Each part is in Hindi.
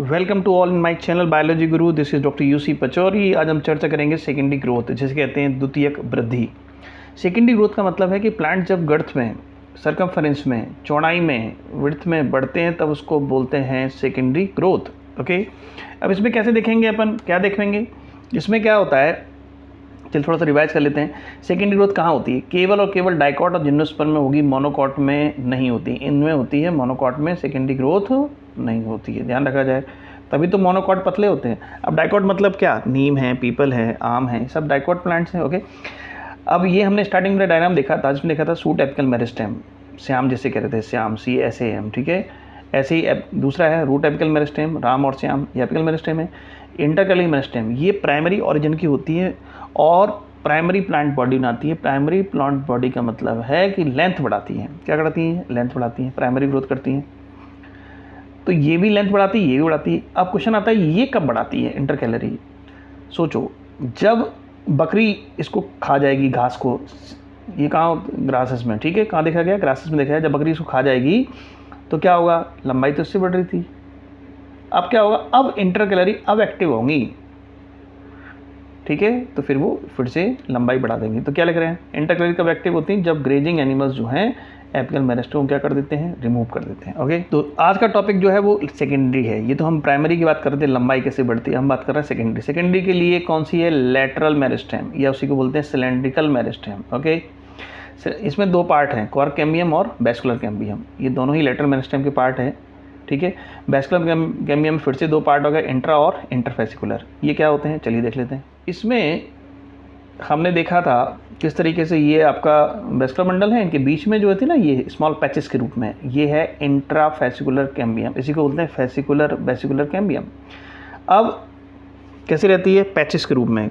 Welcome to all in my channel biology Guru. This is doctor UC Pachauri. आज हम चर्चा करेंगे सेकेंडरी ग्रोथ, जिसे कहते हैं द्वितीयक वृद्धि। सेकेंडरी ग्रोथ का मतलब है कि प्लांट जब गर्थ में, सरकमफेरेंस में, चौड़ाई में, विड्थ में बढ़ते हैं तब उसको बोलते हैं सेकेंडरी ग्रोथ। ओके, अब इसमें कैसे देखेंगे अपन, क्या देखेंगे, इसमें क्या होता है, चल थोड़ा सा रिवाइज कर लेते हैं। सेकेंडरी ग्रोथ कहाँ होती है? केवल और केवल डाइकॉट और जिम्नोस्पर्म में होगी, मोनोकॉट में नहीं होती। इनमें होती है, मोनोकॉट में सेकेंडरी ग्रोथ नहीं होती है, ध्यान रखा जाए। तभी तो मोनोकॉट पतले होते हैं। अब डाइकॉट मतलब क्या? नीम है, पीपल है, आम है, सब डाइकॉट प्लांट्स हैं। ओके, अब ये हमने स्टार्टिंग में डायग्राम देखा था, जिसमें देखा था सूट एपिकल मेरिस्टेम, श्याम जिसे कह रहे थे, श्याम, CSAM, ठीक है। ऐसे ही दूसरा है रूट एपिकल मेरिस्टेम, राम और श्याम, ये एपिकल मेरिस्टेम है। इंटरकलिंग मेरिस्टेम ये प्राइमरी ओरिजिन की होती है और प्राइमरी प्लांट बॉडी बनाती है। प्राइमरी प्लांट बॉडी का मतलब है कि लेंथ बढ़ाती है। क्या करती है? लेंथ बढ़ाती है, प्राइमरी ग्रोथ करती है। तो ये भी लेंथ बढ़ाती है, ये भी बढ़ाती है। अब क्वेश्चन आता है, ये कब बढ़ाती है इंटरकैलरी? सोचो, जब बकरी इसको खा जाएगी घास को, ये कहाँ? ग्रासेस में, ठीक है। कहाँ देखा गया? ग्रासेस में देखा है। जब बकरी इसको खा जाएगी तो क्या होगा? लंबाई तो इससे बढ़ रही थी, अब क्या होगा? अब इंटरकैलरी अब एक्टिव होंगी, ठीक है। तो फिर वो फिर से लंबाई बढ़ा देंगे। तो क्या लिख रहे हैं? इंटरकैलरी कब एक्टिव होती हैं? जब ग्रेजिंग एनिमल्स जो हैं एपिकल मेरिस्टेम क्या कर देते हैं? रिमूव कर देते हैं। ओके, तो आज का टॉपिक जो है वो सेकेंडरी है। ये तो हम प्राइमरी की बात कर रहे थे, लंबाई कैसे बढ़ती है, हम बात कर रहे हैं सेकेंडरी। सेकेंडरी के लिए कौन सी है? लैटरल मेरिस्टेम, या उसी को बोलते हैं सिलेंड्रिकल मेरिस्टेम। ओके, इसमें दो पार्ट हैं, क्वार्क कैम्बियम और वेस्कुलर कैम्बियम। ये दोनों ही लैटरल मेरिस्टेम के पार्ट है, ठीक है। वेस्कुलर कैम्बियम फिर से दो पार्ट हो गए, इंट्रा और इंटरफेसिकुलर। ये क्या होते हैं? चलिए देख लेते हैं। इसमें हमने देखा था किस तरीके से ये आपका वेस्कुलर मंडल है, इनके बीच में जो होती है ना, ये स्मॉल पैचेस के रूप में, ये है इंट्राफेसिकुलर कैम्बियम, इसी को बोलते हैं फेसिकुलर वेसिकुलर कैम्बियम। अब कैसे रहती है? पैचेस के रूप में,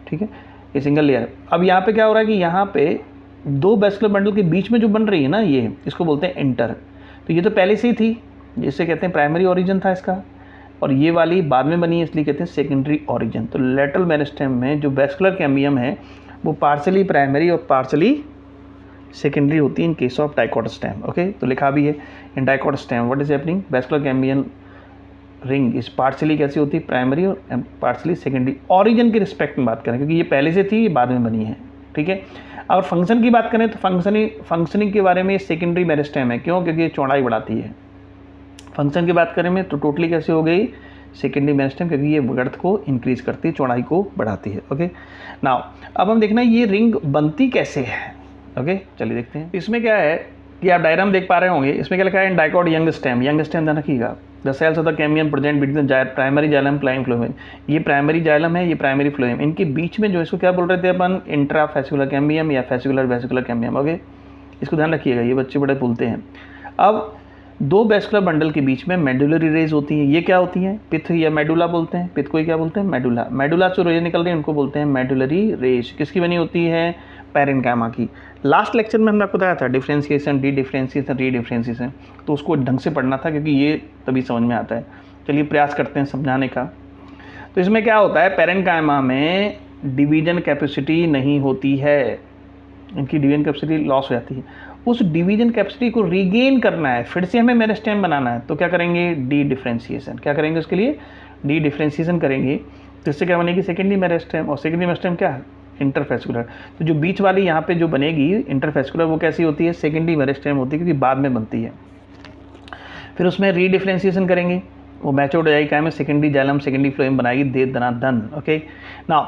ठीक है, ये सिंगल लेयर। अब यहाँ पे क्या हो रहा है कि यहाँ पे दो वेस्कुलर मंडल के बीच में जो बन रही है ना, ये इसको बोलते हैं इंटर। तो ये तो पहले से ही थी, जिसे कहते हैं प्राइमरी ओरिजिन था इसका, और ये वाली बाद में बनी है, इसलिए कहते हैं सेकेंडरी ओरिजिन। तो लैटरल मेरिस्टेम में जो वेस्कुलर कैम्बियम है वो पार्शली प्राइमरी और पार्शली सेकेंडरी होती है in case of dicot stem. Okay, तो लिखा भी है in dicot stem what is happening, vascular cambium ring इस पार्शली कैसी होती है? प्राइमरी और पार्शली सेकेंडरी। ओरिजिन के रिस्पेक्ट में बात करें, क्योंकि ये पहले से थी, ये बाद में बनी है, ठीक है। अगर फंक्शन की बात करें तो फंक्शनिंग के बारे में सेकेंडरी मेरिस्टेम है। क्यों? क्योंकि ये चौड़ाई बढ़ाती है। फंक्शन की बात करें में तो टोटली कैसे हो गई? सेकेंडरी मेरिस्टेम, क्योंकि ये गर्थ को इंक्रीज करती है, चौड़ाई को बढ़ाती है। ओके, नाउ अब हम देखना ये रिंग बनती कैसे है। ओके, चलिए देखते हैं। इसमें क्या है कि आप डायग्राम देख पा रहे होंगे, इसमें क्या लिखा है? In dicot young stem, young stem ध्यान रखिएगा। The cells of the cambium present between the primary xylem phloem. ये प्राइमरी जाइलम है, ये प्राइमरी फ्लोएम, इनके बीच में जो इसको क्या बोल रहे थे अपन? इंट्राफेसिकुलर कैम्बियम या फेसिकुलर वेसिकुलर कैम्बियम। ओके, इसको ध्यान रखिएगा, ये बच्चे बड़े भूलते हैं। अब दो वेस्कुलर बंडल के बीच में मेडुलरी रेज होती है। ये क्या होती हैं? पिथ या मेडुला बोलते हैं। पिथ को ही क्या बोलते हैं? मेडुला। मेडुला से रेज निकल रही है, उनको बोलते हैं मेडुलरी रेज। किसकी बनी होती है? पैरेन्काइमा की। लास्ट लेक्चर में हमने आपको बताया था डिफरेंशिएशन, डी डिफरेंशिएशन, री डिफरेंशिएशन, तो उसको ढंग से पढ़ना था, क्योंकि ये तभी समझ में आता है। चलिए प्रयास करते हैं समझाने का। तो इसमें क्या होता है? पैरेन्काइमा में डिवीजन कैपेसिटी नहीं होती है, इनकी डिवीजन कैपेसिटी लॉस हो जाती है। उस डिवीजन कैपेसिटी को रीगेन करना है, फिर से हमें मेरिस्टेम बनाना है, तो क्या करेंगे? D differentiation. क्या करेंगे उसके लिए? डी डिफरेंशिएशन करेंगे। तो इससे क्या बनेगी? Secondary meristem. और सेकेंडरी मेरिस्टेम क्या है? इंटरफेसिकुलर। तो जो बीच वाली यहाँ पे जो बनेगी इंटरफेसिकुलर, वो कैसी होती है? सेकेंडरी मेरिस्टेम होती है, क्योंकि बाद में बनती है। फिर उसमें री डिफरेंशिएशन करेंगे, वो मैच्योर्ड हो जाएगी, क्या में सेकेंडरी जाइलम सेकेंडरी फ्लोएम बनाएगी, दे दनादन। ओके, नाउ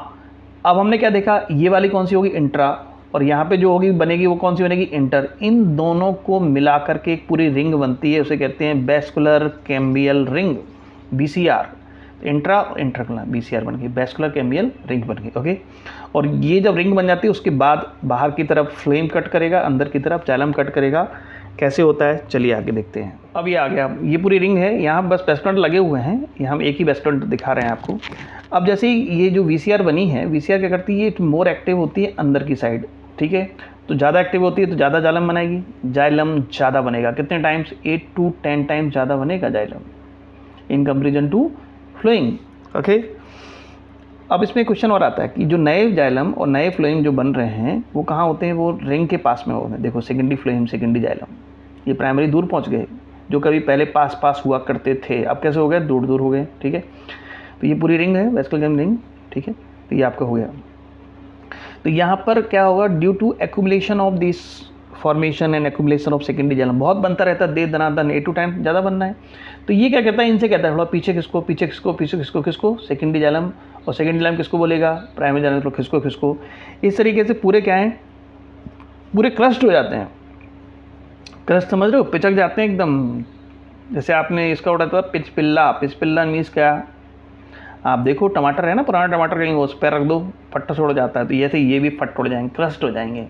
अब हमने क्या देखा? ये वाली कौन सी होगी? इंट्रा, और यहाँ पे जो होगी बनेगी वो कौन सी बनेगी? इंटर। इन दोनों को मिला करके एक पूरी रिंग बनती है, उसे कहते हैं vascular cambial ring, BCR। Intra और इंटरकलर, BCR बन गई, वेस्कुलर कैम्बियल रिंग बन गई। ओके, और ये जब रिंग बन जाती है उसके बाद बाहर की तरफ फ्लेम कट करेगा, अंदर की तरफ जाइलम कट करेगा। कैसे होता है? चलिए आगे देखते हैं। अब ये आ गया, ये पूरी रिंग है, यहाँ बस वेस्कुलेंट लगे हुए हैं, यहाँ हम एक ही वेस्कुलेंट दिखा रहे हैं आपको। अब जैसे ये जो VCR बनी है, VCR क्या करती है? ये मोर एक्टिव होती है अंदर की साइड, ठीक है। तो ज़्यादा एक्टिव होती है तो ज़्यादा जाइलम बनाएगी, जाइलम ज़्यादा बनेगा। कितने टाइम्स? 8 to 10 टाइम्स ज़्यादा बनेगा xylem in comparison to phloem. Okay, अब इसमें क्वेश्चन और आता है कि जो नए जाइलम और नए फ्लोइम जो बन रहे हैं वो कहाँ होते हैं? वो रिंग के पास में होते हैं। देखो, सेकेंडरी फ्लोइम, सेकेंडरी जाइलम, ये प्राइमरी दूर पहुँच गए, जो कभी पहले पास पास हुआ करते थे, अब कैसे हो गए, दूर दूर हो गए। ठीक है, तो ये पूरी रिंग है, वेसिकल जैलम रिंग। ठीक है, तो ये आपका हो गया। तो यहाँ पर क्या होगा, due to accumulation of this formation and accumulation of secondary xylem, बहुत बनता रहता है, दे दनादन 8 to 10 ज़्यादा बनना है। तो ये क्या कहता है, इनसे कहता है थोड़ा पीछे खिसको, पीछे खिसको, पीछे खिसको, किसको, सेकेंडरी जैलम। और सेकेंडरी जैलम किसको बोलेगा, प्राइमरी जैलम, तो खिसको खिसको। इस तरीके से पूरे क्या हैं, पूरे क्रस्ट हो जाते हैं। क्रस्ट समझ रहे हो, पिचक जाते हैं एकदम। जैसे आपने इसका उड़ा था पिचपिल्ला, पिचपिल्ला मीन्स क्या, आप देखो टमाटर है ना, पुराना टमाटर कहीं उस पर रख दो, फट्टा छोड़ जाता है, तो ऐसे ये भी फट उड़ जाएंगे, क्रस्ट हो जाएंगे।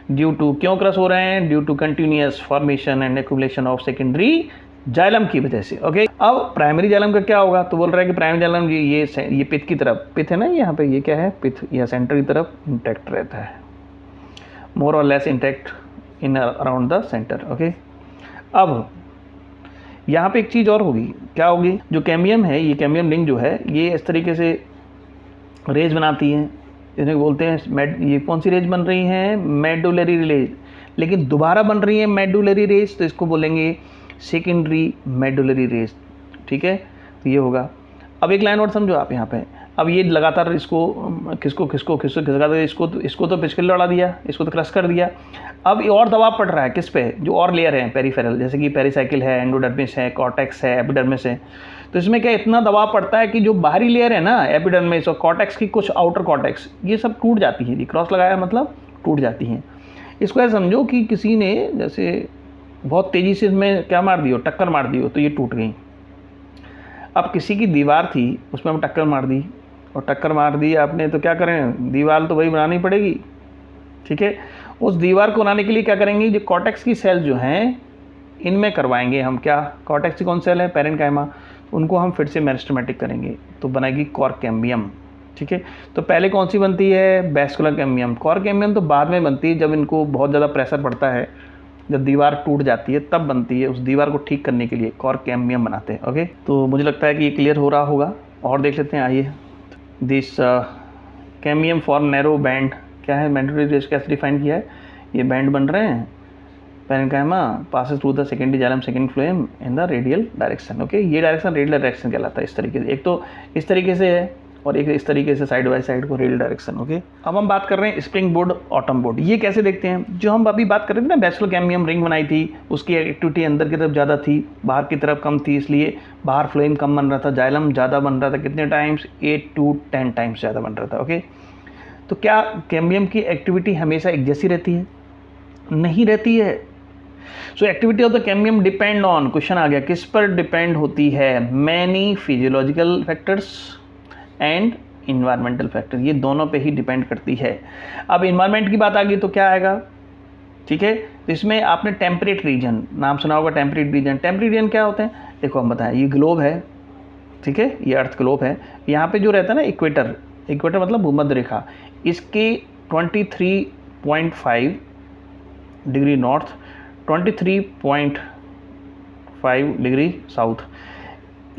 ड्यू टू, क्यों क्रस्ट हो रहे हैं, due to continuous formation and accumulation of secondary xylem की वजह से। ओके, अब प्राइमरी जाइलम का क्या होगा, तो बोल रहा है कि प्राइमरी जाइलम ये पिथ की तरफ, पिथ है ना यहाँ पे, ये क्या है, पिथ, यह सेंटर की तरफ इंटैक्ट रहता है, मोर और less intact in around the centre. Okay, अब यहाँ पे एक चीज़ और होगी, क्या होगी, जो कैम्बियम है, ये कैम्बियम रिंग जो है, ये इस तरीके से रेज बनाती है, इन्हें बोलते हैं ये कौन सी रेज बन रही हैं, मेडुलरी रेज, लेकिन दोबारा बन रही है मेडुलरी रेज, तो इसको बोलेंगे सेकेंडरी मेडुलरी रेज। ठीक है, तो ये होगा। अब एक लाइन और समझो आप यहाँ पे, अब ये लगातार इसको खिसको खिसको खिसको खिसका, इसको तो पिचकिल लड़ा दिया, इसको तो क्रश कर दिया। अब ये और दबाव पड़ रहा है किस पे, जो और लेयर है पेरिफेरल, जैसे कि पेरिसाइकिल है, एंडोडर्मिस है, कॉर्टेक्स है, एपिडर्मिस है। तो इसमें क्या इतना दबाव पड़ता है कि जो बाहरी लेयर है ना, एपिडर्मिस और कॉर्टेक्स की, कुछ आउटर कॉर्टेक्स, ये सब टूट जाती है। ये क्रॉस लगाया मतलब टूट जाती हैं। इसको ऐसा समझो कि किसी ने जैसे बहुत तेज़ी से इसमें क्या मार दियो, टक्कर मार दियो, तो ये टूट गई। अब किसी की दीवार थी, उसमें हम टक्कर मार दी, और टक्कर मार दी आपने, तो क्या करें, दीवार तो वही बनानी पड़ेगी। ठीक है, उस दीवार को बनाने के लिए क्या करेंगे, जो कॉर्टेक्स की सेल जो हैं, इनमें करवाएंगे हम क्या, कॉर्टेक्स की कौन सेल है, पेरेन्काइमा, उनको हम फिर से मेरिस्टेमेटिक करेंगे, तो बनाएगी कॉर्क कैम्बियम। ठीक है, तो पहले कौन सी बनती है, वैस्कुलर कैम्बियम। कॉर्क कैम्बियम तो बाद में बनती है, जब इनको बहुत ज़्यादा प्रेशर पड़ता है, जब दीवार टूट जाती है तब बनती है। उस दीवार को ठीक करने के लिए कॉर्क कैम्बियम बनाते हैं। ओके, तो मुझे लगता है कि ये क्लियर हो रहा होगा, और देख लेते हैं। आइए, this cambium for narrow band, क्या है, मेडुलरी रेज कैसे डिफाइन किया है, ये बैंड बन रहे हैं, parenchyma passes through the secondary xylem second phloem in the radial direction. Okay, ये डायरेक्शन रेडियल डायरेक्शन कहलाता है। इस तरीके से, एक तो इस तरीके से है और एक इस तरीके से साइड बाय साइड को, रेडियल डायरेक्शन। ओके, अब हम बात कर रहे हैं स्प्रिंग बोर्ड, ऑटम बोर्ड। ये कैसे देखते हैं, जो हम अभी बात कर रहे थे ना, वैस्कुलर कैम्बियम रिंग बनाई थी, उसकी एक्टिविटी अंदर की तरफ ज़्यादा थी, बाहर की तरफ कम थी, इसलिए बाहर फ्लोएम कम बन रहा था, जाइलम ज़्यादा बन रहा था। कितने टाइम्स, 8 to 10 टाइम्स ज़्यादा बन रहा था। ओके, तो क्या कैम्बियम की एक्टिविटी हमेशा एक जैसी रहती है, नहीं रहती है। So activity of the cambium depend on, question आ गया, किस पर डिपेंड होती है, many physiological factors and environmental factor, ये दोनों पे ही डिपेंड करती है। अब इन्वायरमेंट की बात आ गई तो क्या आएगा, ठीक है, तो इसमें आपने टेम्परेट रीजन नाम सुना होगा, टेम्परेट रीजन। टेम्परेट रीजन क्या होते हैं, देखो हम बताएं, ये ग्लोब है, ठीक है, ये अर्थ ग्लोब है, यहाँ पे जो रहता है ना इक्वेटर, इक्वेटर मतलब भूमध्य रेखा, इसके 23.5 डिग्री नॉर्थ, 23.5 डिग्री साउथ,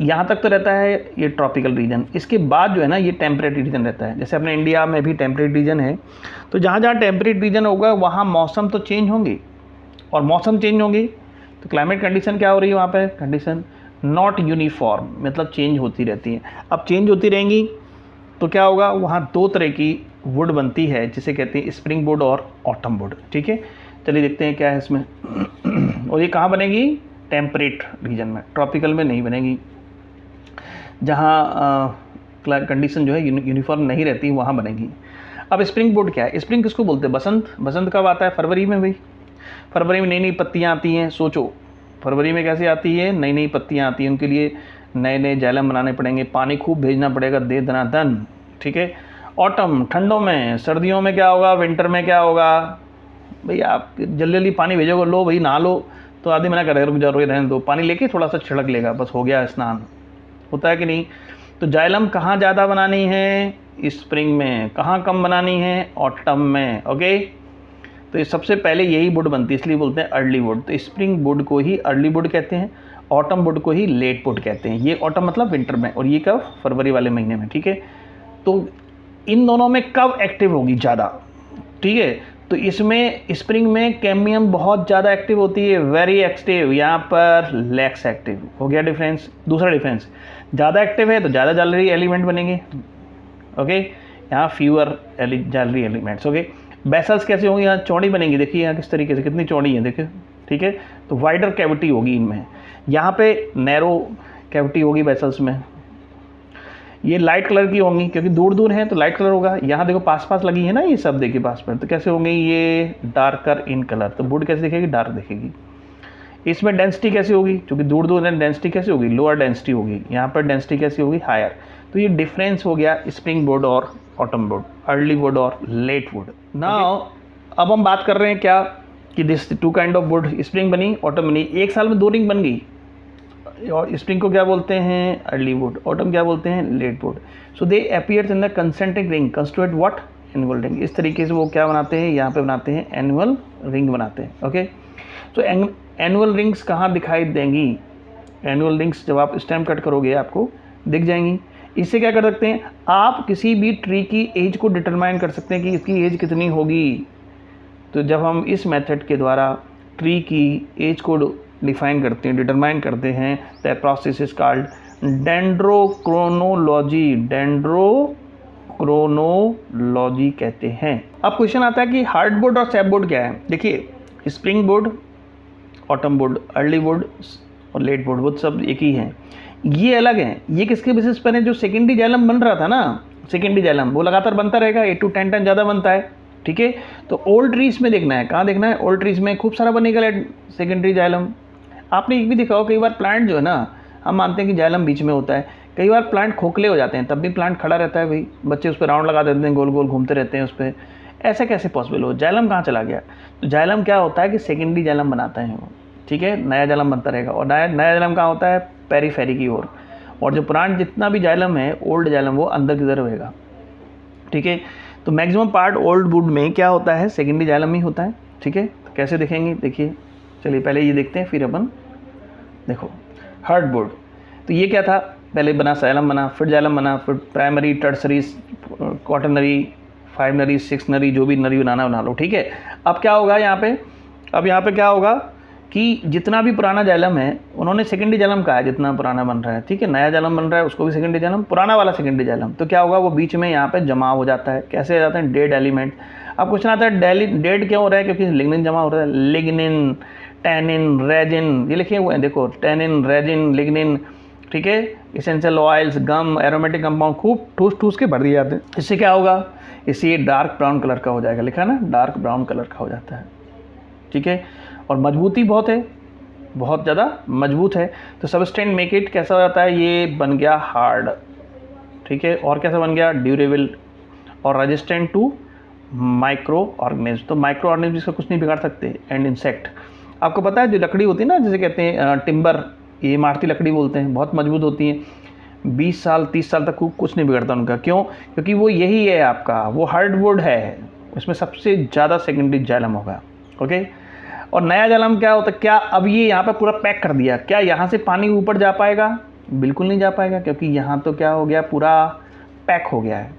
यहाँ तक तो रहता है ये ट्रॉपिकल रीजन। इसके बाद जो है ना, ये टेम्परेट रीजन रहता है। जैसे अपने इंडिया में भी टेम्परेट रीजन है, तो जहाँ जहाँ टेम्परेट रीजन होगा वहाँ मौसम तो चेंज होंगे, और मौसम चेंज होंगी तो क्लाइमेट कंडीशन क्या हो रही है वहाँ पे, कंडीशन नॉट यूनिफॉर्म, मतलब चेंज होती रहती है। अब चेंज होती रहेंगी तो क्या होगा, वहाँ दो तरह की वुड बनती है, जिसे कहते हैं स्प्रिंग वुड और ऑटम वुड। ठीक है, चलिए देखते हैं क्या है इसमें। और ये कहाँ बनेगी, टेम्परेट रीजन में, ट्रॉपिकल में नहीं बनेगी। जहाँ कंडीशन जो है यूनिफॉर्म नहीं रहती, वहाँ बनेगी। अब स्प्रिंग वुड क्या है, स्प्रिंग किसको बोलते हैं, बसंत। बसंत कब आता है, फरवरी में भाई, फरवरी में नई नई पत्तियाँ आती हैं। सोचो फरवरी में कैसे आती है, नई नई पत्तियाँ आती हैं, उनके लिए नए नए जाइलम बनाने पड़ेंगे, पानी खूब भेजना पड़ेगा, दे दनादन। ठीक है, ऑटम ठंडों में, सर्दियों में क्या होगा, विंटर में क्या होगा, भाई आप जल्दी जल्दी पानी भेजोगे, लो भाई नहा लो, तो आदमी मना करेगा, रुक जाओ रहने दो, पानी लेके थोड़ा सा छिड़क लेगा, बस हो गया स्नान, होता है कि नहीं। तो जाइलम कहाँ ज़्यादा बनानी है, स्प्रिंग में। कहाँ कम बनानी है, ऑटम में। ओके, तो ये सबसे पहले यही वुड बनती है, इसलिए बोलते हैं अर्ली वुड। तो स्प्रिंग वुड को ही अर्ली वुड कहते हैं, ऑटम वुड को ही लेट वुड कहते हैं। ये ऑटम मतलब विंटर में, और ये कब, फरवरी वाले महीने में। ठीक है, तो इन दोनों में कब एक्टिव होगी ज़्यादा, ठीक है, तो इसमें स्प्रिंग में कैम्बियम बहुत ज़्यादा एक्टिव होती है, वेरी एक्टिव, यहाँ पर लेस एक्टिव। हो गया डिफरेंस। दूसरा डिफरेंस, ज़्यादा एक्टिव है तो ज़्यादा जालरी एलिमेंट बनेंगे, ओके, यहाँ फ्यूअर जालरी एलिमेंट्स। ओके, बेसल्स कैसे होंगे, यहाँ चौड़ी बनेंगी, देखिए यहाँ किस तरीके से, कितनी चौड़ी है देखिए, ठीक है। तो वाइडर कैविटी होगी इनमें, यहाँ पे नैरो कैविटी होगी बेसल्स में। ये लाइट कलर की होंगी क्योंकि दूर दूर हैं तो लाइट कलर होगा। यहाँ देखो पास पास लगी है ना ये सब, देखिए पास पास, तो कैसे होंगे ये डार्कर इन कलर, तो वुड कैसे दिखेगी, डार्क दिखेगी। इसमें डेंसिटी कैसे होगी, क्योंकि दूर दूर है, डेंसिटी कैसे होगी, लोअर डेंसिटी होगी। यहाँ पर डेंसिटी कैसी होगी, हायर। तो ये डिफरेंस हो गया स्प्रिंग वुड और ऑटम वुड, अर्ली वुड और लेट वुड। नाउ अब हम बात कर रहे हैं क्या कि this two kind of wood, spring बनी, ऑटम बनी, एक साल में 2 रिंग बन गई। और स्प्रिंग को क्या बोलते हैं, अर्ली वुड, ऑटम क्या बोलते हैं, late wood. So they appears in the concentric ring constitute what, annual ring. इस तरीके से वो क्या बनाते हैं, यहाँ पे बनाते हैं एनुअल रिंग बनाते हैं। ओके, तो एनुअल रिंग्स कहाँ दिखाई देंगी, एनुअल रिंग्स जब आप स्टेम कट करोगे आपको दिख जाएंगी। इससे क्या कर सकते हैं, आप किसी भी ट्री की एज को डिटरमाइन कर सकते हैं कि इसकी एज कितनी होगी। तो जब हम इस मेथड के द्वारा ट्री की एज को डिफाइन करते हैं, डिटरमाइन करते हैं, the process is called dendrochronology, dendrochronology कहते हैं। अब क्वेश्चन आता है कि हार्डवुड और सैपवुड क्या है। देखिए, spring would, autumn wood, early wood और लेट वुड, वो सब एक ही हैं, ये अलग हैं। ये किसके बेसिस पर है, जो सेकेंडरी जाइलम बन रहा था ना, सेकेंडरी जाइलम वो लगातार बनता रहेगा, 8 to 10 टन ज़्यादा बनता है, ठीक है। तो ओल्ड ट्रीज में देखना है, कहाँ देखना है, ओल्ड ट्रीज में खूब सारा बनेगा सेकेंडरी जाइलम। आपने एक भी देखा हो, कई बार प्लांट जो है ना, हम मानते हैं कि जाइलम बीच में होता है, कई बार प्लांट खोखले हो जाते हैं, तब भी प्लांट खड़ा रहता है भाई, बच्चे उस पर राउंड लगा देते हैं, गोल गोल घूमते रहते हैं उस पर। ऐसा कैसे पॉसिबल हो, जाइलम कहाँ चला गया। तो जाइलम क्या होता है कि सेकेंडरी जाइलम बनाता है वो, ठीक है, नया जाइलम बनता रहेगा। और नया जाइलम कहाँ होता है, पेरीफेरी की ओर। और जो पुराना जितना भी जाइलम है, ओल्ड जाइलम, वो अंदर की तरफ रहेगा, ठीक है। तो मैक्सिमम पार्ट ओल्ड वुड में क्या होता है, सेकेंडरी जाइलम ही होता है, ठीक है। तो कैसे दिखेंगे, देखिए, चलिए पहले ये देखते हैं, फिर अपन देखो हार्डवुड। तो ये क्या था, पहले बना जाइलम बना, फिर जाइलम बना, फिर प्राइमरी, टर्सरी, क्वाटरनरी, 5 नरी, 6 नरी, जो भी नरी बनाना बना लो, ठीक है। अब क्या होगा यहाँ पे, अब यहाँ पे क्या होगा कि जितना भी पुराना जाइलम है, उन्होंने सेकेंडरी जाइलम कहा है, जितना पुराना बन रहा है, ठीक है, नया जाइलम बन रहा है उसको भी सेकेंडरी जाइलम, पुराना वाला सेकेंडरी जाइलम। तो क्या होगा, वो बीच में यहाँ पे जमा हो जाता है। कैसे हो जाता है, डेड एलिमेंट। अब क्वेश्चन आता है डेड क्यों हो रहा है, क्योंकि लिग्निन जमा हो रहा है, लिग्निन, टैनिन, रेजिन, ये लिखे हुए हैं देखो, टैनिन, रेजिन, लिग्निन, ठीक है, इसेंशियल ऑयल्स, गम, एरोमेटिक कंपाउंड खूब ठूस ठूस के भर दिए जाते हैं। इससे क्या होगा, इससे ये डार्क ब्राउन कलर का हो जाएगा, लिखा ना, डार्क ब्राउन कलर का हो जाता है, ठीक है। और मजबूती बहुत है, बहुत ज़्यादा मजबूत है। तो सबस्टेंट मेक इट कैसा हो जाता है, ये बन गया हार्ड, ठीक है। और कैसा बन गया, ड्यूरेबल और रेजिस्टेंट टू माइक्रो ऑर्गेनिज्म। तो माइक्रो ऑर्गेनिज्म इसका कुछ नहीं बिगाड़ सकते, एंड इंसेक्ट। आपको पता है जो लकड़ी होती है ना, जैसे कहते हैं टिम्बर, ये इमारती लकड़ी बोलते हैं, बहुत मजबूत होती हैं, 20 साल 30 साल तक कुछ नहीं बिगड़ता उनका। क्यों, क्योंकि वो यही है आपका, वो हार्डवुड है, उसमें सबसे ज़्यादा सेकेंडरी जाइलम होगा, ओके। और नया जाइलम क्या होता है, क्या अब ये यहाँ पर पूरा पैक कर दिया, क्या यहाँ से पानी ऊपर जा पाएगा, बिल्कुल नहीं जा पाएगा, क्योंकि यहाँ तो क्या हो गया, पूरा पैक हो गया है,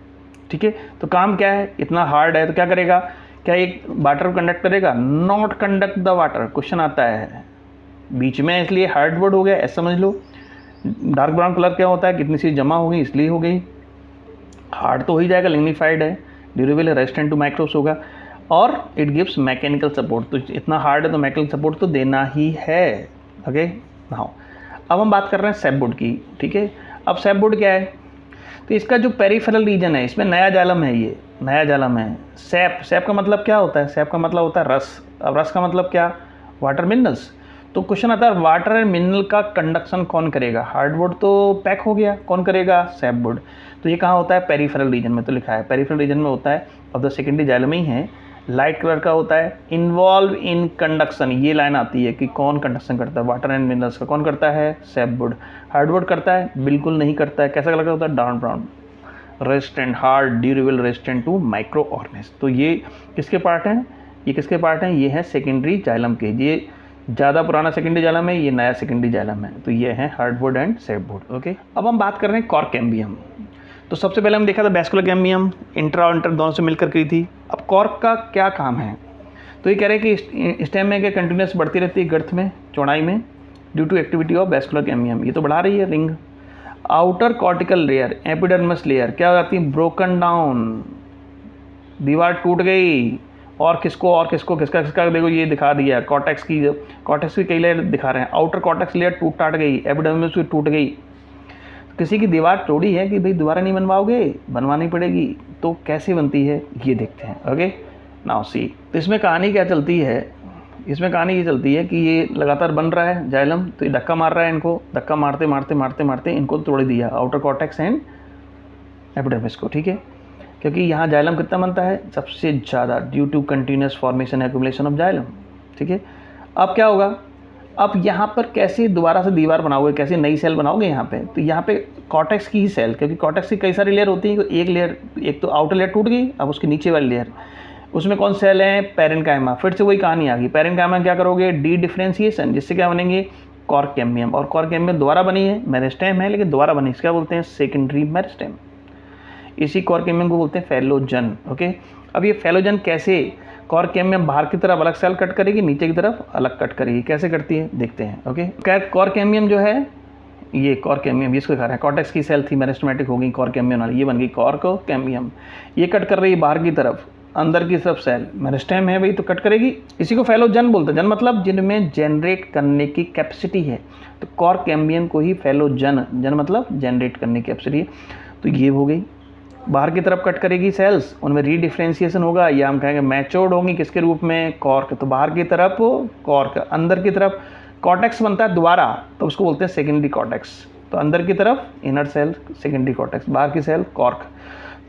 ठीक है। तो काम क्या है, इतना हार्ड है तो क्या करेगा, क्या एक वाटर कंडक्ट करेगा, not conduct the water. Question आता है बीच में, इसलिए हार्डवुड हो गया, ऐसा समझ लो। डार्क ब्राउन कलर क्या होता है, कितनी सी जमा हो गई इसलिए हो गई, हार्ड तो हो ही जाएगा, लिग्निफाइड है, ड्यूरेबल है, रेजिस्टेंट टू माइक्रोब्स होगा, और इट गिव्स मैकेनिकल सपोर्ट। तो इतना हार्ड है तो मैकेनिकल सपोर्ट तो देना ही है, ओके। हाँ, अब हम बात कर रहे हैं सैपवुड की, ठीक है। अब सैपवुड क्या है, तो इसका जो पेरिफेरल रीजन है, इसमें नया जाइलम है, ये नया जाइलम है। सैप का मतलब क्या होता है, सैप का मतलब होता है रस। अब रस का मतलब क्या, वाटर मिनरल्स। तो क्वेश्चन आता है वाटर एंड मिनरल का कंडक्शन कौन करेगा, हार्डवुड तो पैक हो गया, कौन करेगा, सैपवुड। तो ये कहाँ होता है, पेरिफेरल रीजन में, तो लिखा है पेरिफेरल रीजन में होता है, अब द सेकेंडरी जाइलम ही है, लाइट कलर का होता है, इन्वॉल्व इन कंडक्शन। ये लाइन आती है कि कौन कंडक्शन करता है, वाटर एंड मिनरल्स का कौन करता है, सैपवुड। हार्डवुड करता है, बिल्कुल नहीं करता है। कैसा कलर का होता है, dark brown, resistant, hard, durable, resistant to micro organism. तो ये किसके पार्ट हैं, ये किसके पार्ट हैं, ये है सेकेंडरी जाइलम के। ये ज़्यादा पुराना सेकेंडरी जाइलम है, ये नया सेकेंडरी जाइलम है। तो ये है हार्डवुड एंड सैपवुड, ओके। अब हम बात कर रहे हैं कॉर्क कैम्बियम। तो सबसे पहले हम देखा था वैस्कुलर कैम्बियम इंट्रा और इंटर दोनों से मिलकर की थी। अब कॉर्क का क्या काम है, तो ये कह रहे हैं कि स्टेम में क्या कंटिन्यूस बढ़ती रहती है गर्थ में, चौड़ाई में, due to activity of vascular cambium, ये तो बढ़ा रही है ring. Outer cortical layer, epidermis layer क्या हो जाती है, ब्रोकन डाउन, दीवार टूट गई। और किसका किसका देखो ये दिखा दिया, कॉर्टेक्स की कई लेयर दिखा रहे हैं। आउटर कॉर्टेक्स लेयर टाट गई, एपिडर्मिस की टूट गई। किसी की दीवार तोड़ी है कि भाई दोबारा नहीं बनवाओगे, बनवानी पड़ेगी, तो कैसे बनती है ये देखते हैं। ओके नाउ सी, तो इसमें कहानी क्या चलती है, इसमें कहानी ये चलती है कि ये लगातार बन रहा है जाइलम, तो ये धक्का मार रहा है, इनको धक्का मारते मारते मारते मारते इनको तोड़ दिया, आउटर कॉर्टेक्स एंड एपिडर्मिस को, ठीक है। क्योंकि यहाँ जाइलम कितना बनता है, सबसे ज़्यादा, due to continuous formation accumulation of xylem, ठीक है। अब क्या होगा, अब यहाँ पर कैसे दोबारा से दीवार बनाओगे, कैसे नई सेल बनाओगे यहाँ पे, तो यहाँ पे कॉर्टेक्स की ही सेल, क्योंकि कॉर्टेक्स की कई सारी लेयर होती हैं, एक लेयर, एक तो आउटर लेयर टूट गई, अब उसके नीचे वाली लेयर, उसमें कौन सेल है, पेरेन्काइमा। फिर से वही कहानी आ गई, पेरेन्काइमा क्या करोगे, डी डिफ्रेंशिएशन, जिससे क्या बनेंगे, कॉर्क कैम्बियम। और कॉर्क कैम्बियम दोबारा बनी है, मेरिस्टेम है लेकिन दोबारा बनी, इसका बोलते हैं सेकेंडरी मेरिस्टेम। इसी कॉर्क कैम्बियम को बोलते हैं फैलोजन। ओके, अब ये फैलोजन कैसे, कॉर्क कैम्बियम बाहर की तरफ अलग सेल कट करेगी, नीचे की तरफ अलग कट करेगी, कैसे करती है देखते हैं। ओके, कॉर्क कैम्बियम जो है, ये कॉर्क कैम्बियम इसको दिखा रहा है, कॉर्टेक्स की सेल थी, मेरिस्टेमेटिक हो गई कॉर्क कैम्बियम वाली, ये बन गई कॉर्क कैम्बियम। ये कट कर रही है बाहर की तरफ, अंदर की तरफ सेल, मेरिस्टेम है भाई तो कट करेगी। इसी को फैलोजन बोलते हैं, जन मतलब जिनमें जनरेट करने की कैपेसिटी है, तो कॉर्क कैम्बियम को ही फैलोजन, जन मतलब जनरेट करने की कैपेसिटी है। तो ये हो गई, बाहर की तरफ कट करेगी सेल्स, उनमें रीडिफ्रेंशिएशन होगा, या हम कहेंगे मैच्योर्ड होंगी, किसके रूप में, कॉर्क। तो बाहर की तरफ कॉर्क, अंदर की तरफ कॉर्टेक्स बनता है दोबारा, तो उसको बोलते हैं सेकेंडरी कॉर्टेक्स। तो अंदर की तरफ इनर सेल सेकेंडरी कॉर्टेक्स, बाहर की सेल कॉर्क।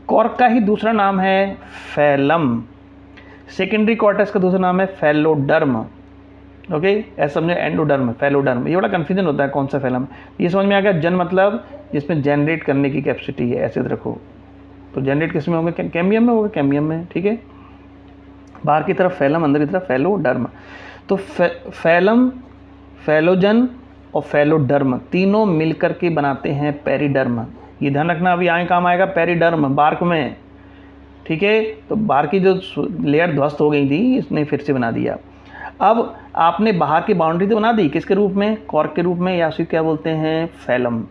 कॉर्क का ही दूसरा नाम है फैलम, सेकेंडरी कॉर्टेक्स का दूसरा नाम है फैलोडर्म। ओके, ऐसा समझो, एंडोडर्म, फैलोडर्म, ये बड़ा कन्फ्यूजन होता है कौन सा फैलम। ये समझ में आ गया, जन मतलब जिसमें जनरेट करने की कैपेसिटी है, ऐसे रखो। तो जनरेट किस में होंगे, कैम्बियम में होगा, कैम्बियम में, ठीक है। बाहर की तरफ फैलम, अंदर की तरफ फैलोडर्म। तो फैलम, फैलोजन और फैलोडर्म तीनों मिलकर के बनाते हैं पेरिडर्म। ये ध्यान रखना, अभी आए काम आएगा पेरिडर्म, बार्क में, ठीक है। तो बाहर की जो लेयर ध्वस्त हो गई थी, इसने फिर से बना दिया। अब आपने बाहर की बाउंड्री तो बना दी, किसके रूप में, कॉर्क के रूप में, या उसी क्या बोलते हैं, फैलम।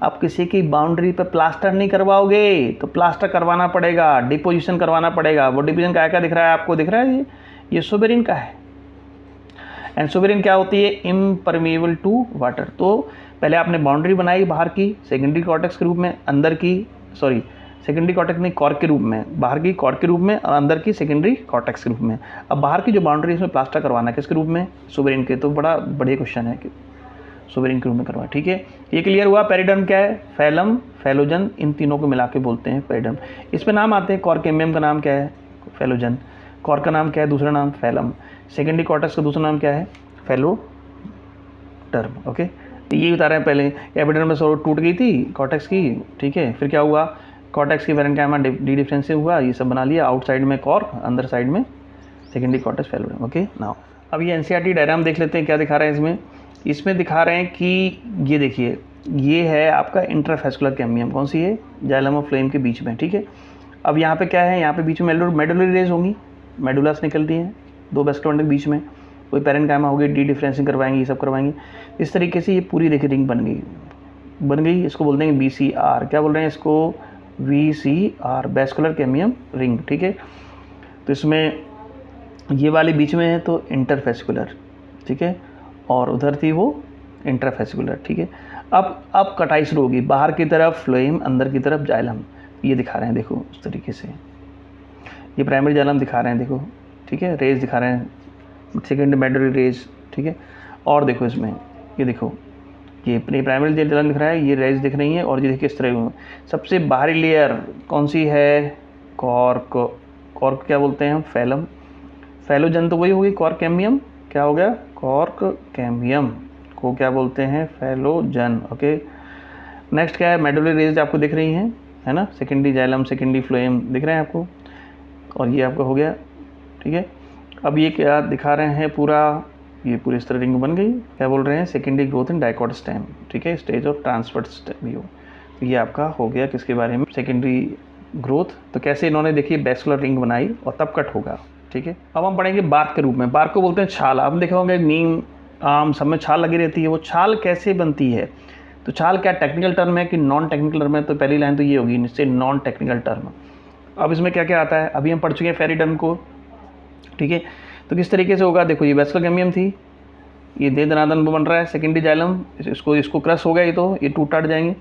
अब किसी की बाउंड्री पर प्लास्टर नहीं करवाओगे, तो प्लास्टर करवाना पड़ेगा, डिपोजिशन करवाना पड़ेगा। वो डिपोजिशन क्या दिख रहा है आपको, दिख रहा है ये सुबेरिन का है। एंड सुबेरिन क्या होती है, इम्परमेबल टू वाटर। तो पहले आपने बाउंड्री बनाई बाहर की, सेकेंडरी कॉर्टेक्स के रूप में, अंदर की, सॉरी सेकेंडरी कॉर्टेक्स नहीं, कॉर्क के रूप में, बाहर की कॉर्क के रूप में, और अंदर की सेकेंडरी कॉर्टेक्स के रूप में। अब बाहर की जो बाउंड्री है इसमें प्लास्टर करवाना है, किसके रूप में, सुबेरिन के। तो बड़ा बढ़िया क्वेश्चन है कि सुबेरिन के रूप में करवा, ठीक है। ये क्लियर हुआ। पेरिडर्म क्या है, फैलम, फैलोजन, इन तीनों को मिला के बोलते हैं पेरिडर्म। इसमें नाम आते हैं, कॉर्क कैम्बियम का नाम क्या है, फैलोजन। कॉर्क का नाम क्या है, दूसरा नाम फैलम। सेकेंडरी कॉर्टेक्स का दूसरा नाम क्या है, फैलोडर्म। ओके, तो ये बता रहे हैं पहले, एपिडर्मिस टूट गई थी कॉर्टेक्स की, ठीक है। फिर क्या हुआ, कॉर्टेक्स की पेरेन्काइमा डी डिफरेंशिएशन हुआ, ये सब बना लिया, आउटसाइड में कॉर्क, अंदर साइड में secondary cortex, phelloderm. Okay, now अब ये एनसीईआरटी डायग्राम देख लेते हैं, क्या दिखा रहे हैं इसमें। इसमें दिखा रहे हैं कि ये देखिए, ये है आपका इंट्राफेस्कुलर कैम्बियम, कौन सी है, जाइलम और फ्लेम के बीच में, ठीक है। अब यहाँ पे क्या है, यहाँ पे बीच में मेडुलरी रेज होंगी, मेडुलास निकलती हैं, दो वेस्कुलर के बीच में, कोई पेरेन्काइमा होगी, डी डिफरेंशिएशन करवाएंगे, ये सब करवाएंगे। इस तरीके से ये पूरी देखिए रिंग बन गई, इसको बोलते हैं BCR। क्या बोल रहे हैं इसको, VCR, वेस्कुलर कैम्बियम रिंग, ठीक है। तो इसमें ये वाली बीच में है तो इंटरफेस्कुलर, ठीक है, और उधर थी वो इंट्राफेस्कुलर, ठीक है। अब कटाई शुरू होगी, बाहर की तरफ फ्लोएम, अंदर की तरफ जाइलम। ये दिखा रहे हैं देखो उस तरीके से, ये प्राइमरी जाइलम दिखा रहे हैं देखो, ठीक है, रेज दिखा रहे हैं, सेकेंड मेडुलरी रेज, ठीक है। और देखो इसमें, ये देखो, ये प्राइमरी जाइलम दिख रहा है, ये रेज दिख रही है, और ये देखिए इस तरह सबसे बाहरी लेयर कौन सी है, कॉर्क। कॉर्क क्या बोलते हैं हम, फैलम। फैलोजन तो वही होगी, कॉर्क कैम्बियम, क्या हो गया, कॉर्क कैम्बियम को क्या बोलते हैं, फैलोजन। ओके, नेक्स्ट क्या है, मेडुलरी रेज आपको दिख रही हैं, है ना, सेकेंडरी जाइलम, सेकेंडरी फ्लोएम दिख रहे हैं आपको, और ये आपका हो गया, ठीक है। अब ये क्या दिखा रहे हैं, पूरा ये पूरी इस तरह रिंग बन गई, क्या बोल रहे हैं, secondary growth in dicot stem, ठीक है, स्टेज ऑफ ट्रांसफर भी हो, ये आपका हो गया किसके बारे में, सेकेंडरी ग्रोथ। तो कैसे इन्होंने देखिए वैस्कुलर रिंग बनाई और तब कट होगा, ठीक है। अब हम पढ़ेंगे बार्क के रूप में। बार्क को बोलते हैं छाल। आप देखे होंगे नीम आम सब में छाल लगी रहती है, वो छाल कैसे बनती है। तो छाल क्या टेक्निकल टर्म है कि नॉन टेक्निकल टर्म है, तो पहली लाइन तो ये होगी निश्चय नॉन टेक्निकल टर्म। अब इसमें क्या क्या आता है, अभी हम पढ़ चुके हैं फेरिडर्म को, ठीक है। तो किस तरीके से होगा, देखो ये वैस्कुलर गैम्बियम थी, ये दे दनादन बन रहा है, सेकेंडरी जाइलम, इसको क्रश हो गया, तो ये टूट टाट जाएंगे।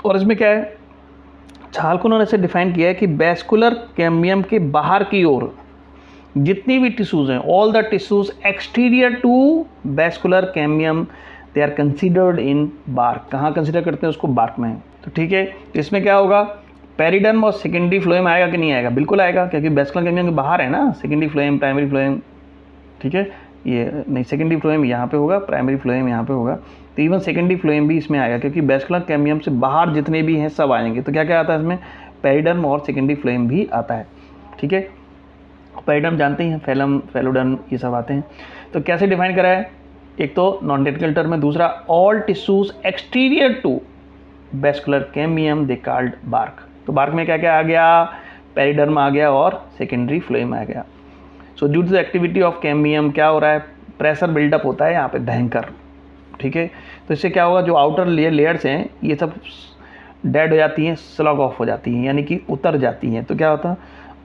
और इसमें क्या है, छाल को उन्होंने ऐसे डिफाइन किया है कि वैस्कुलर कैम्बियम के बाहर की ओर जितनी भी टिश्यूज़ हैं, all the tissues exterior to vascular cambium they are considered in bark. कहाँ कंसिडर करते हैं उसको, बार्क में। तो ठीक है, इसमें क्या होगा, पेरिडर्म और सेकेंडरी फ्लोएम आएगा कि नहीं आएगा, बिल्कुल आएगा, क्योंकि वैस्कुलर कैम्बियम के बाहर है ना सेकेंडरी फ्लोएम प्राइमरी फ्लोएम, ठीक है। ये नहीं, सेकेंडरी फ्लोएम यहाँ पे होगा, प्राइमरी फ्लोएम यहाँ पे होगा, तो इवन सेकेंडरी फ्लोएम भी इसमें आएगा, क्योंकि वैस्कुलर कैम्बियम से बाहर जितने भी हैं सब आएंगे। तो क्या क्या आता है इसमें, पेरिडर्म और सेकेंडरी फ्लोएम भी आता है, ठीक है। पेरिडर्म जानते हैं, फेलम, फेलोडर्म, ये सब आते हैं। तो कैसे डिफाइन करा है, एक तो नॉन टेक्निकल टर्म है, दूसरा all tissues exterior to vascular cambium they called bark. तो बार्क में क्या क्या आ गया, पेरिडर्म आ गया और सेकेंडरी फ्लोएम आ गया। So due to the activity of cambium क्या हो रहा है, प्रेशर बिल्डअप होता है यहाँ पे भयंकर, ठीक है। तो इससे क्या होगा, जो आउटर लेयर्स हैं ये सब डेड हो जाती हैं, स्लग ऑफ हो जाती हैं, यानी कि उतर जाती हैं। तो क्या होता है,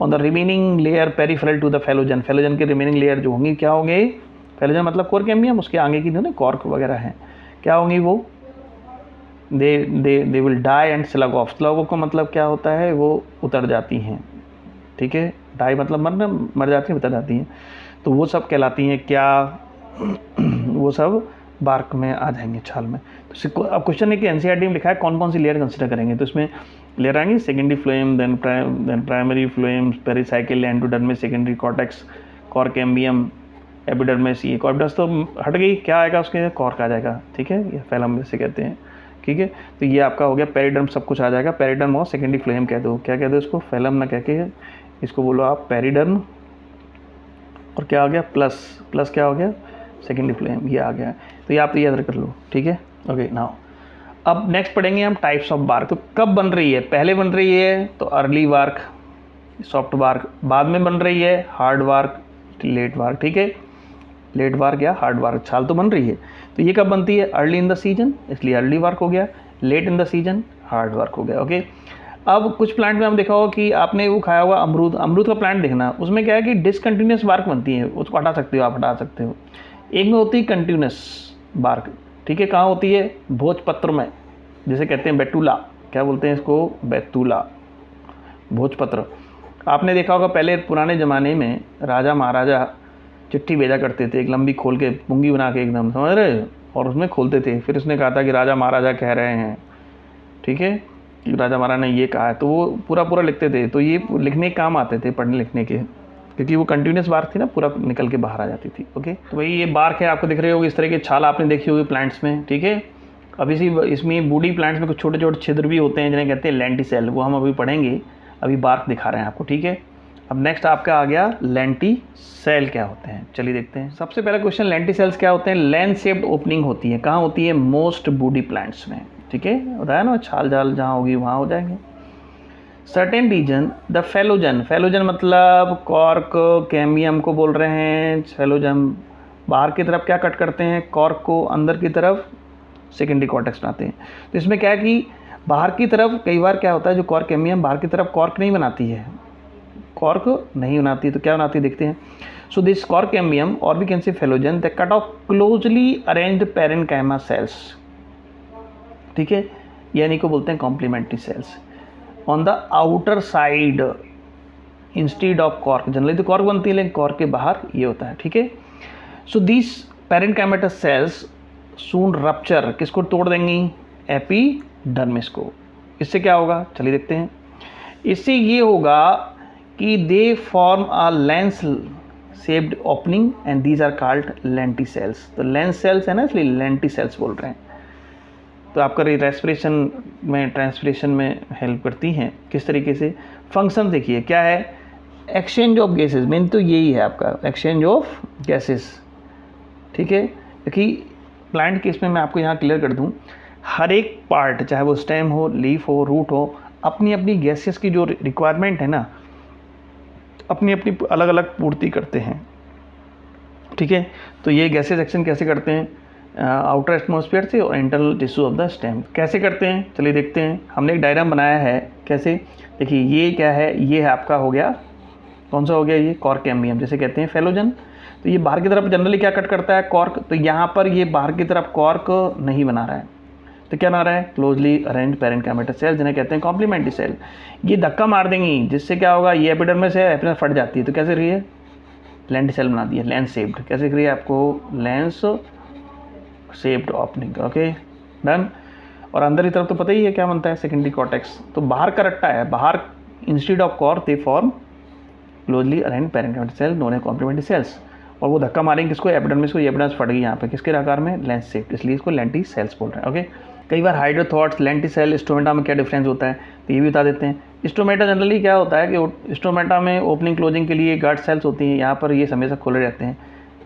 on the remaining layer peripheral to the phellogen, phellogen के रिमेनिंग लेयर जो होंगी क्या होंगे, फेलोजन मतलब कोर कैम्बियम, उसके आगे की जो कॉर्क वगैरह हैं क्या होंगी, वो they will die and slough off. Slough off का मतलब क्या होता है, वो उतर जाती हैं, ठीक है। डाई मतलब मर जाती हैं, उतर जाती हैं। तो वो सब कहलाती हैं क्या, वो सब बार्क में आ जाएंगे, छाल में। तो अब क्वेश्चन है कि एनसीईआरटी में लिखा है कौन कौन सी लेयर कंसिडर करेंगे, तो इसमें लेयर आएंगे secondary phloem, then primary phloem, pericycle, endodermis, secondary cortex, cork cambium, epidermis. ये कॉर्डेक्स तो हट गई, क्या आएगा उसके, कॉर्क आ जाएगा, ठीक है, ये फेलम जैसे कहते हैं, ठीक है। तो ये आपका हो गया पेरिडर्म, सब कुछ आ जाएगा। पेरिडर्म और सेकेंडरी फ्लोएम कह दो, क्या कह दो इसको, फेलम ना कह के इसको बोलो आप पेरिडर्म, और क्या आ गया प्लस क्या हो गया, सेकेंडरी फ्लोएम, ये आ गया। तो ये आप याद कर लो, ठीक है, ओके। नाउ अब नेक्स्ट पढ़ेंगे हम टाइप्स ऑफ बार्क। तो कब बन रही है, पहले बन रही है तो अर्ली बार्क, सॉफ्ट बार्क, बाद में बन रही है हार्ड बार्क, लेट बार्क, ठीक है। लेट बार्क या हार्ड बार्क, छाल तो बन रही है। तो ये कब बनती है, अर्ली इन द सीजन, इसलिए अर्ली बार्क हो गया, late in the season hard bark हो गया, ओके। अब कुछ प्लांट में हम देखा होगा कि आपने वो खाया होगा अमरूद का प्लांट देखना, उसमें क्या है कि डिसकंटिन्यूस बार्क बनती है, उसको हटा सकते हो आप, हटा सकते हो। एक में होती है कंटिन्यूस बार्क, ठीक है। कहाँ होती है, भोजपत्र में, जिसे कहते हैं बेतुला, क्या बोलते हैं इसको, बेतुला, भोजपत्र। आपने देखा होगा पहले पुराने ज़माने में राजा महाराजा चिट्ठी भेजा करते थे, एक लंबी खोल के पुंगी बना के एकदम, समझ रहे, और उसमें खोलते थे, फिर उसने कहा था कि राजा महाराजा कह रहे हैं, ठीक है, कि राजा महाराजा ने ये कहा है, तो वो पूरा लिखते थे। तो ये लिखने के काम आते थे, पढ़ने लिखने के, क्योंकि वो कंटिन्यूस बार्क थी ना, पूरा निकल के बाहर आ जाती थी, ओके। तो वही ये बार्क है, आपको दिख रही होगी इस तरह की छाल, आपने देखी होगी प्लांट्स में, ठीक है। अब इसमें बूढ़ी प्लांट्स में कुछ छोटे छोटे छिद्र भी होते हैं जिन्हें कहते हैं लेंटिसेल, वो हम अभी पढ़ेंगे, अभी बार्क दिखा रहे हैं आपको, ठीक है। अब नेक्स्ट आपका आ गया लेंटिसेल क्या होते हैं, चलिए देखते हैं। सबसे पहला क्वेश्चन, लेंटिसेल्स क्या होते हैं, लेंस शेप्ड ओपनिंग होती है, कहाँ होती है, मोस्ट बूढ़ी प्लांट्स में, ठीक है, होता है ना, छाल जाल जहाँ होगी वहाँ हो जाएंगे। Certain region the phellogen, phellogen मतलब कॉर्क कैम्बियम को बोल रहे हैं, फेलोजन बाहर की तरफ क्या कट करते हैं, कॉर्क को, अंदर की तरफ सेकेंडरी कॉर्टेक्स बनाते हैं। तो इसमें क्या है कि बाहर की तरफ कई बार क्या होता है, जो कॉर्क कैम्बियम बाहर की तरफ कॉर्क नहीं बनाती है, कॉर्क नहीं बनाती, तो क्या बनाती है देखते हैं। सो दिस कॉर्क कैम्बियम और we can say phellogen the cut off closely arranged parenchyma cells, ठीक है, यानी को बोलते हैं complementary cells, on the outer side instead of cork. Generally तो कॉर्क बनती है, लेकिन कॉर्क के बाहर ये होता है, ठीक है। So this parenchymatous sales soon rupture, किसको तोड़ देंगी, एपिडर्मिस को। इससे क्या होगा, चलिए देखते हैं। इससे ये होगा कि they form a lens shaped opening and these are called lenticels. तो लेंस सेल्स है ना, इसलिए लेंटिसेल्स बोल रहे हैं। तो आपका रेस्पिरेशन में, ट्रांसपिरेशन में हेल्प करती हैं, किस तरीके से, फंक्शन देखिए क्या है, एक्सचेंज ऑफ गैसेस, मेन तो यही है आपका, एक्सचेंज ऑफ गैसेस, ठीक है। क्योंकि प्लांट केस में मैं आपको यहाँ क्लियर कर दूँ, हर एक पार्ट, चाहे वो स्टेम हो, लीफ हो, रूट हो, अपनी अपनी गैसेस की जो रिक्वायरमेंट है ना, अपनी अपनी अलग अलग पूर्ति करते हैं। ठीक है, तो ये गैसेस एक्शन कैसे करते हैं, आउटर एटमॉस्फेयर से और internal tissue of the stem कैसे करते हैं, चलिए देखते हैं। हमने एक डायग्राम बनाया है कैसे, देखिए ये क्या है, ये है आपका हो गया, कौन सा हो गया, ये कॉर्क कैम्बियम जिसे कहते हैं फेलोजन। तो ये बाहर की तरफ जनरली क्या कट करता है, कॉर्क। तो यहाँ पर ये बाहर की तरफ कॉर्क नहीं बना रहा है, तो क्या बना रहा है, क्लोजली अरेंज पैरेन्काइमेटल सेल जिन्हें कहते हैं कॉम्प्लीमेंट्री सेल। ये धक्का मार देंगी, जिससे क्या होगा, ये एपिडर्मिस है, एपिडर्मिस फट जाती है, तो कैसे रही है, लेंट सेल बना दी है, लेंस शेप्ड। कैसे करिए आपको, lens shaped opening. Okay done. और अंदर की तरफ तो पता ही है क्या बनता है, सेकेंडरी कॉर्टेक्स। तो बाहर का रट्टा है, बाहर instead of cork they form closely arrange parenchymatous cell known as complementary cells. और वो धक्का मारेंगे किसको, एपिडर्मिस को। ये एपिडर्मिस फट गई यहाँ पे किसके आकार में, लेंस शेप्ड, इसलिए इसको लेंटी सेल्स बोल रहे हैं। ओके, कई बार हाइड्रोथॉट्स, लेंटी सेल, स्टोमेटा में क्या डिफरेंस होता है, तो ये भी बता देते हैं। स्टोमेटा जनरली क्या होता है कि स्टोमेटा में ओपनिंग क्लोजिंग के लिए गार्ड सेल्स होती हैं, यहाँ पर ये हमेशा खुले रहते हैं।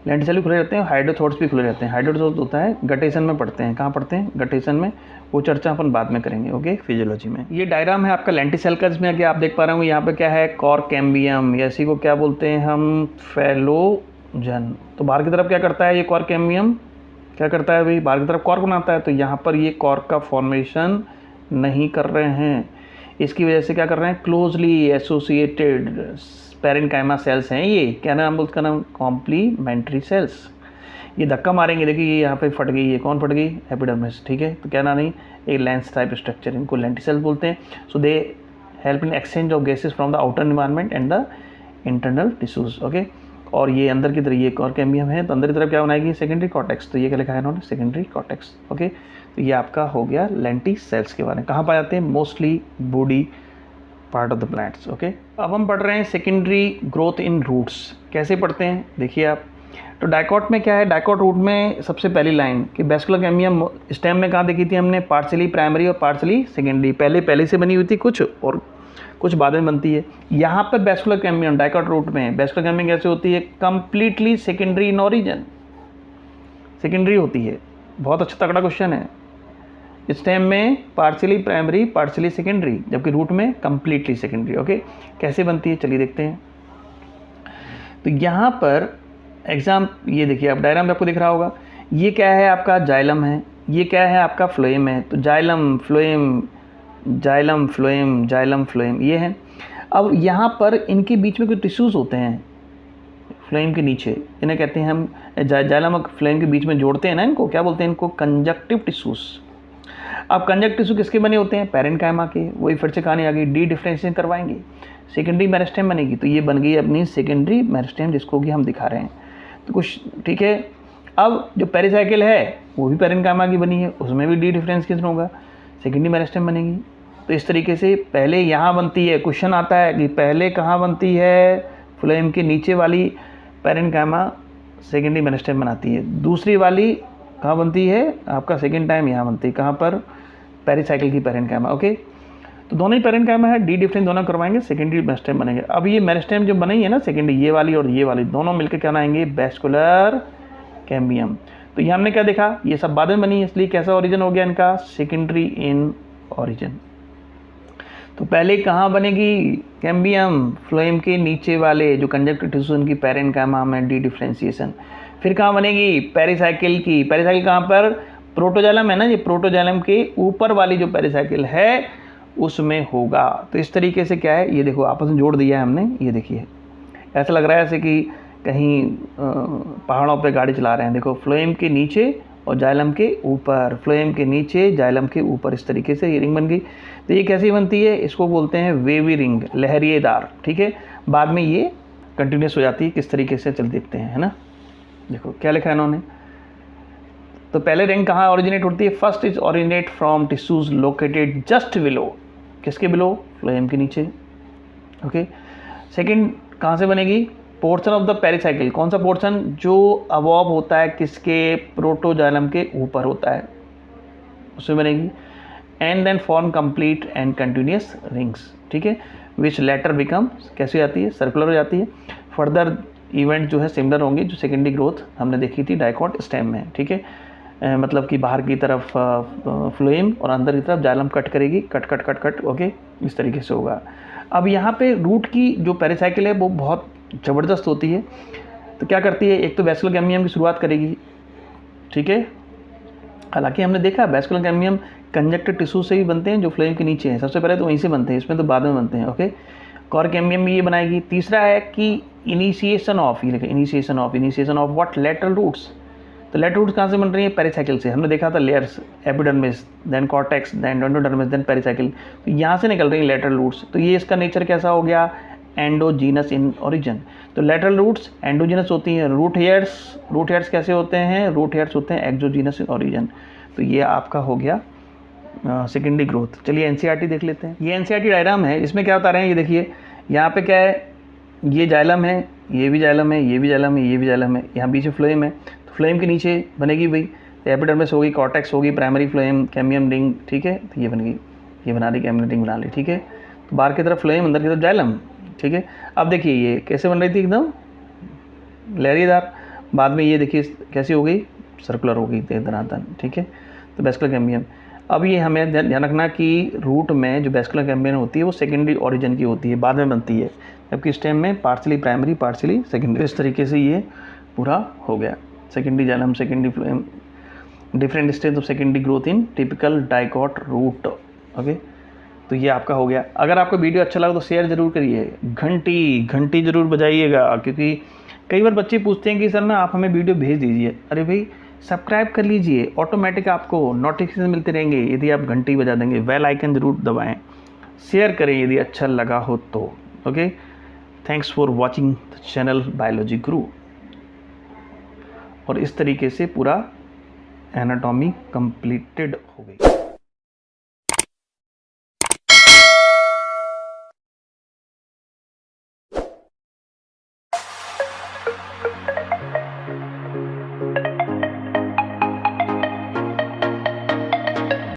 लेंटी सेल भी खुले रहते हैं, हाइड्रोथॉट्स भी खुले रहते हैं। हाइड्रोथॉट्स होता है गटेशन में पढ़ते हैं, कहाँ पढ़ते हैं, गटेशन में, वो चर्चा अपन बाद में करेंगे। ओके, फिजियोलॉजी में। ये डायग्राम है आपका लेंटी सेल का, जिसमें आगे आप देख पा रहे हो यहाँ पे क्या है, कॉर्क कैम्बियम, या इसी को क्या बोलते हैं हम, फेलोजन। तो बाहर की तरफ क्या करता है ये कॉर्क कैम्बियम, क्या करता है भाई, बाहर की तरफ कॉर्क बनाता है। तो यहाँ पर ये कॉर्क का फॉर्मेशन नहीं कर रहे हैं, इसकी वजह से क्या कर रहे हैं, क्लोजली एसोसिएटेड पैरेन्काइमा सेल्स हैं। ये क्या नाम बोलते, उसका नाम कॉम्प्लीमेंट्री सेल्स। ये धक्का मारेंगे, देखिए ये यहाँ पे फट गई, ये कौन फट गई, एपिडर्मिस। ठीक है, तो क्या नाम नहीं, एक लेंस टाइप स्ट्रक्चर, इनको लेंटी सेल्स बोलते हैं। So they help in exchange of gases from the outer environment and the internal tissues. Okay, और ये अंदर की तरफ ये कॉर्क कैम्बियम है, तो अंदर की तरफ क्या बनाएगी, सेकेंडरी कॉर्टेक्स। तो ये क्या लिखा है इन्होंने, सेकेंडरी कॉर्टेक्स। ओके, तो ये आपका हो गया लेंटी सेल्स के बारे में। कहाँ पाए जाते हैं, mostly body part of the plants. Okay, अब हम पढ़ रहे हैं सेकेंडरी ग्रोथ इन रूट्स। कैसे पढ़ते हैं देखिए आप, तो डाइकॉट में क्या है, डाइकॉट रूट में सबसे पहली लाइन कि वेस्कुलर कैम्बियम स्टेम में कहाँ देखी थी हमने, पार्शियली प्राइमरी और पार्शियली सेकेंडरी। पहले से बनी हुई थी कुछ, और कुछ बाद में बनती है। यहाँ पर वेस्कुलर कैम्बियम डाइकॉट रूट में वेस्कुलर कैम्बियम कैसे होती है, completely secondary in origin, secondary होती है। बहुत अच्छा तगड़ा क्वेश्चन है। स्टेम में पार्शियली प्राइमरी, पार्शियली सेकेंडरी, जबकि रूट में कंप्लीटली सेकेंडरी। ओके, कैसे बनती है चलिए देखते हैं। तो यहाँ पर एग्जाम, ये देखिए आप डायग्राम में आपको दिख रहा होगा, ये क्या है आपका जाइलम है, ये क्या है आपका फ्लोएम है। तो xylem phloem, xylem phloem, xylem phloem, ये है। अब यहाँ पर इनके बीच में कुछ टिश्यूज़ होते हैं फ्लोएम के नीचे, इन्हें कहते हैं हम जाइलम और फ्लोएम के बीच में जोड़ते हैं ना, इनको क्या बोलते हैं, इनको कंजक्टिव टिश्यूज़। अब कंजक्टिव टिश्यू किसके बने होते हैं, पैरेन्काइमा के। वही फिर से कहानी आ गई, डी डिफरेंशिएशन करवाएंगे, सेकेंडरी मेरिस्टेम बनेगी। तो ये बन गई अपनी सेकेंडरी मेरिस्टेम, जिसको कि हम दिखा रहे हैं। तो कुछ ठीक है। अब जो पेरिसाइकिल है वो भी पैरेन्काइमा की बनी है, उसमें भी डी डिफरेंशिएशन होगा, सेकेंडरी मेरिस्टेम बनेगी। तो इस तरीके से पहले यहाँ बनती है, क्वेश्चन आता है कि पहले कहाँ बनती है, फ्लोएम के नीचे वाली पैरेन्काइमा सेकेंडरी मेरिस्टेम बनाती है, दूसरी वाली कहाँ बनती है आपका सेकेंड टाइम यहाँ बनती है, कहाँ पर, पेरिसाइकिल की पैरेन्काइमा। ओके, तो दोनों ही पैरेन्काइमा है, डी डिफरेंस दोनों करवाएंगे, सेकेंडरी मेरिस्टेम बनेंगे। अब ये मेरिस्टेम जो बनी है ना सेकेंडरी, ये वाली और ये वाली दोनों मिलकर क्या बनाएंगे, वेस्कुलर कैम्बियम। तो ये हमने क्या देखा, ये सब बाद में बनी है, इसलिए कैसा ओरिजिन हो गया इनका, सेकेंडरी इन ओरिजिन। तो पहले कहाँ बनेगी कैम्बियम, फ्लोएम के नीचे वाले जो कंजक्टिव टिश्यू उनकी पैरेन्काइमा में डी डिफरेंशिएशन। फिर कहाँ बनेगी, पेरिसाइकिल की। पेरिसाइकिल कहाँ पर, प्रोटोजाइलम है ना, ये प्रोटोजाइलम के ऊपर वाली जो पेरिसाइकिल है उसमें होगा। तो इस तरीके से क्या है, ये देखो आपस में जोड़ दिया है हमने, ये देखिए ऐसा लग रहा है जैसे कि कहीं पहाड़ों पे गाड़ी चला रहे हैं। देखो फ्लोएम के नीचे और जाइलम के ऊपर, फ्लोएम के नीचे जाइलम के ऊपर, इस तरीके से ये रिंग बन गई। तो ये कैसी बनती है, इसको बोलते हैं वेवी रिंग, लहरिएदार। ठीक है, बाद में ये कंटिन्यूस हो जाती है, किस तरीके से चल देखते हैं, है ना। देखो क्या लिखा है इन्होंने, तो पहले रिंग कहाँ ओरिजिनेट होती है, first is originate from tissues located just below, किसके बिलो, फ्लोएम के नीचे। ओके, सेकंड कहाँ से बनेगी, पोर्शन ऑफ द पेरिसाइकिल, कौन सा पोर्शन, जो अबॉव होता है किसके, प्रोटोजाइलम के ऊपर होता है, उसमें बनेगी। And then form complete and continuous rings. ठीक है, विच लेटर बिकम, कैसे हो जाती है, सर्कुलर हो जाती है। फर्दर इवेंट जो है सिमिलर होंगे जो सेकेंडरी ग्रोथ हमने देखी थी डाइकॉट स्टेम में। ठीक है, मतलब कि बाहर की तरफ फ्लोएम और अंदर की तरफ जाइलम कट करेगी, cut cut cut cut, okay, इस तरीके से होगा। अब यहाँ पे रूट की जो पेरिसाइकिल है वो बहुत ज़बरदस्त होती है। तो क्या करती है, एक तो वैस्कुलर गैंग्लियम की शुरुआत करेगी, ठीक है। हालांकि हमने देखा वैस्कुलर गैंग्लियम कंजक्टिव टिश्यू से ही बनते हैं जो फ्लोएम के नीचे हैं, सबसे पहले तो वहीं से बनते हैं, इसमें तो बाद में बनते हैं, ओके। कॉर्क गैंग्लियम भी ये बनाएगी। तीसरा है कि इनिशिएशन ऑफ, ये देखिए initiation of what, lateral roots. तो लेटरल रूट्स कहाँ से बन रही है, पेरिसाइकिल से। हमने देखा था layers, epidermis, then cortex, then endodermis, then pericycle, तो यहाँ से निकल रही है लेटरल रूट्स। तो ये इसका नेचर कैसा हो गया, एंडोजीनस इन ओरिजिन। तो लेटरल रूट्स एंडोजीनस होती हैं। रूट हेयर्स कैसे होते हैं, रूट हेयर्स होते हैं एक्सोजीनस इन ओरिजिन। तो ये आपका हो गया सेकेंडरी ग्रोथ। चलिए एनसीईआरटी देख लेते हैं। ये एनसीईआरटी डायग्राम है, इसमें क्या बता रहे हैं, ये देखिए यहाँ पे क्या है, ये जाइलम है, ये भी जाइलम है, ये भी जाइलम है, ये भी जाइलम है, यहाँ बीच में फ्लोएम है। तो फ्लोएम के नीचे बनेगी भाई, तो एपिडर्मिस होगी, कॉर्टेक्स होगी, प्राइमरी फ्लोएम, कैम्बियम रिंग, ठीक है। तो ये बन गई, ये बना दी, कैम्बियम रिंग बना ली, ठीक है। तो बाहर की तरफ फ्लोएम, अंदर की तरफ जाइलम, ठीक है। अब देखिए ये कैसे बन रही थी, एकदम लहरीदार। बाद में ये देखिए कैसी हो गई, सर्कुलर हो गई धनातन, ठीक है। तो वैस्कुलर गैंग्लियम। अब ये हमें ध्यान रखना कि रूट में जो वैस्कुलर गैंग्लियम होती है वो सेकेंडरी ओरिजिन की होती है, बाद में बनती है, जबकि स्टेम में पार्शियली प्राइमरी पार्शियली सेकेंडरी। इस तरीके से ये पूरा हो गया, secondary xylem, secondary phloem, different stage of secondary growth in typical dicot root, okay. तो ये आपका हो गया। अगर आपको वीडियो अच्छा लगा तो शेयर ज़रूर करिए, घंटी ज़रूर बजाइएगा, क्योंकि कई बार बच्चे पूछते हैं कि सर ना आप हमें वीडियो भेज दीजिए। अरे भाई सब्सक्राइब कर लीजिए, ऑटोमेटिक आपको नोटिफिकेशन मिलते रहेंगे यदि आप घंटी बजा देंगे। बेल आइकन ज़रूर दबाएं, शेयर करें यदि अच्छा लगा हो तो, okay. Thanks for watching the channel biology गुरु। और इस तरीके से पूरा एनाटॉमी कंप्लीटेड हो गई।